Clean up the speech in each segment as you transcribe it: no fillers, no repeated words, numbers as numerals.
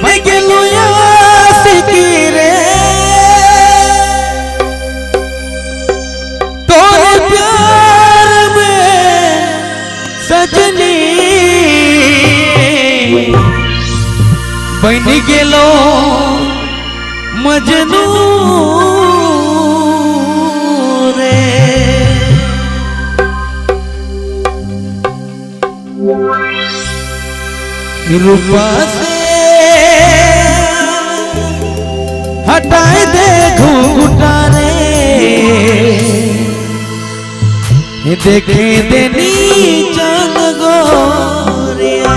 बन गेलो आशिकी रे तोरे प्यार में सजनी बन गेलो मजनू रे रूपा से हटाए दे घूंघटा रे देखे देनी चांद गोरिया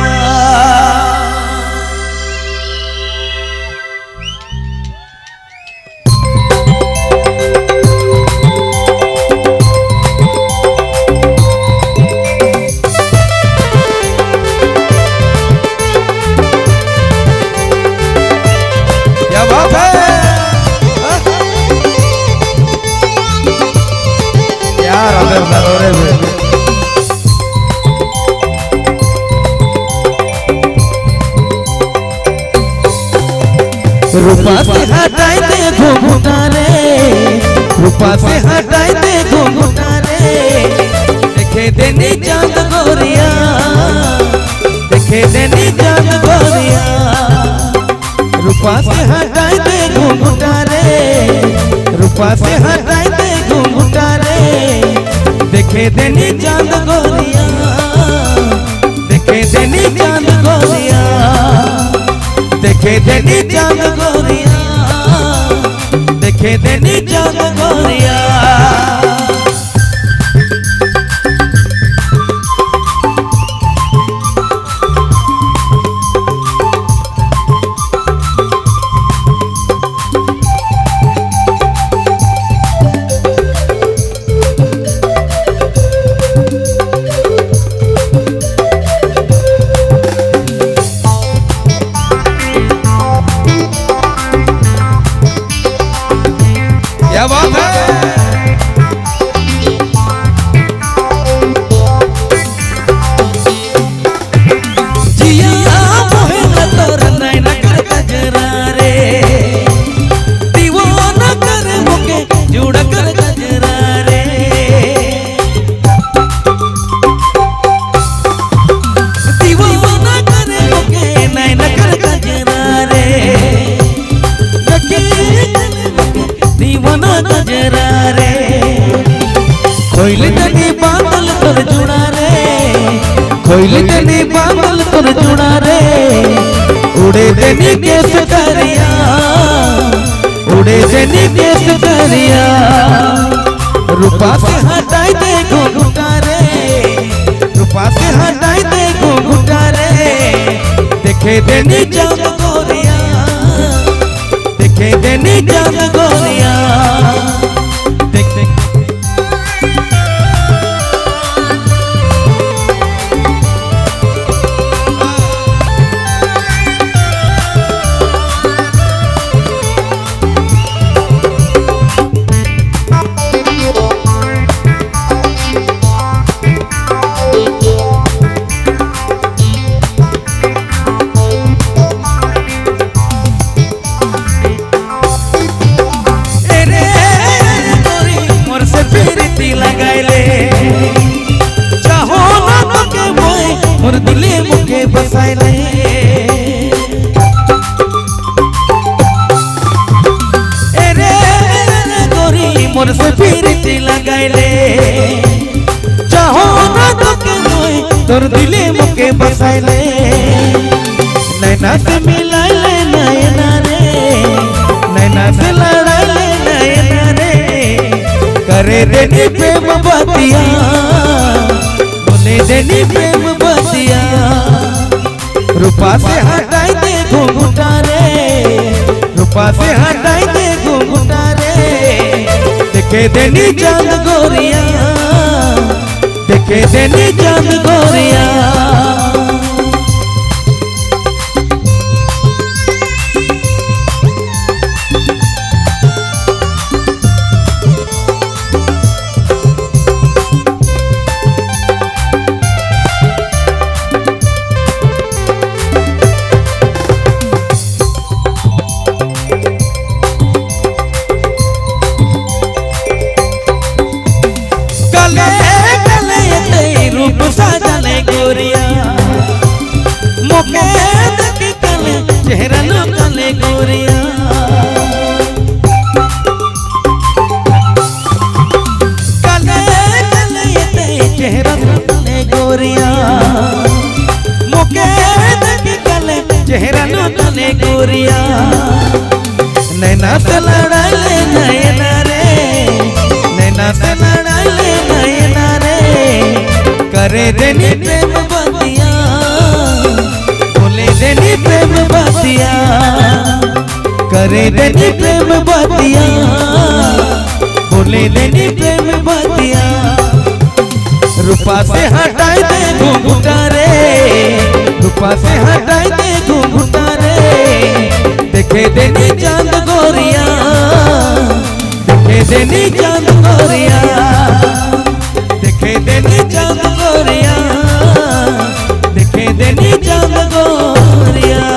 रूपा से हटाए दे घूंघटा रे रूपा से हटाए दे घूंघटा रे देखे देनी चांद गोरिया देखे देनी चांद गोरिया रूपा से हटाए दे घूंघटा रे रूपा से हटाए दे घूंघटा रे देखे देनी चांद गोरिया देखे देनी चांद गोरिया देखे देनी चांद गोरिया देखे देनी चांद गोरिया क्या बात है जिया मोहे न तोर नैना कर गजरा रे दीवाना कर मुके जुड़ा कर गजरा रे दीवाना कर मुके नैना कर गजरा रे दीवाना गजरा रे कोइल तनी बादल तोर जुड़ा रे कोइल तनी बादल तोर जुड़ा रे उड़े देनी केस करिया उड़े देनी केस करिया रूपा से हटाई दे घूंघटा रे रूपा से हटाई दे घूंघटा रे देखे देनी चांद गोरिया देखे देनी चांद गोरिया देख देख दिले मुके बसाइले रे गोरी मोर से प्रीति लगाइले चाहो ना तो के मोय तोर दिले मुके बसाइले नैना से मिलाइले नैना रे नैना से लड़ाइले नैना रे करे देनी प्रेम बतिया बोले देनी प्रेम बतिया रूपा से हटाई दे घूंघटा रे रूपा से हटाई दे घूंघटा रे देखे देनी चांद गोरिया देखे देनी चांद गोरिया चेहरा नो तने गोरिया नैना से लड़ाई ले नैना रे नैना से लड़ाई ले नैना रे करे देनी प्रेम बतिया बोले देनी प्रेम बतिया करे देनी प्रेम बतिया बोले देनी प्रेम बतिया रूपा से हटाई दे घूंघटा रे रूपा से हटाई दे घूंघटा रे देखे देनी चांद गोरिया देखे देनी चांद गोरिया देखे देनी चांद गोरिया देखे देनी चांद गोरिया।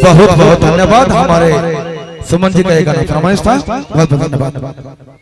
बहुत बहुत धन्यवाद। हमारे सुमन जी का एक गाना फरमाइश था, बहुत बहुत धन्यवाद।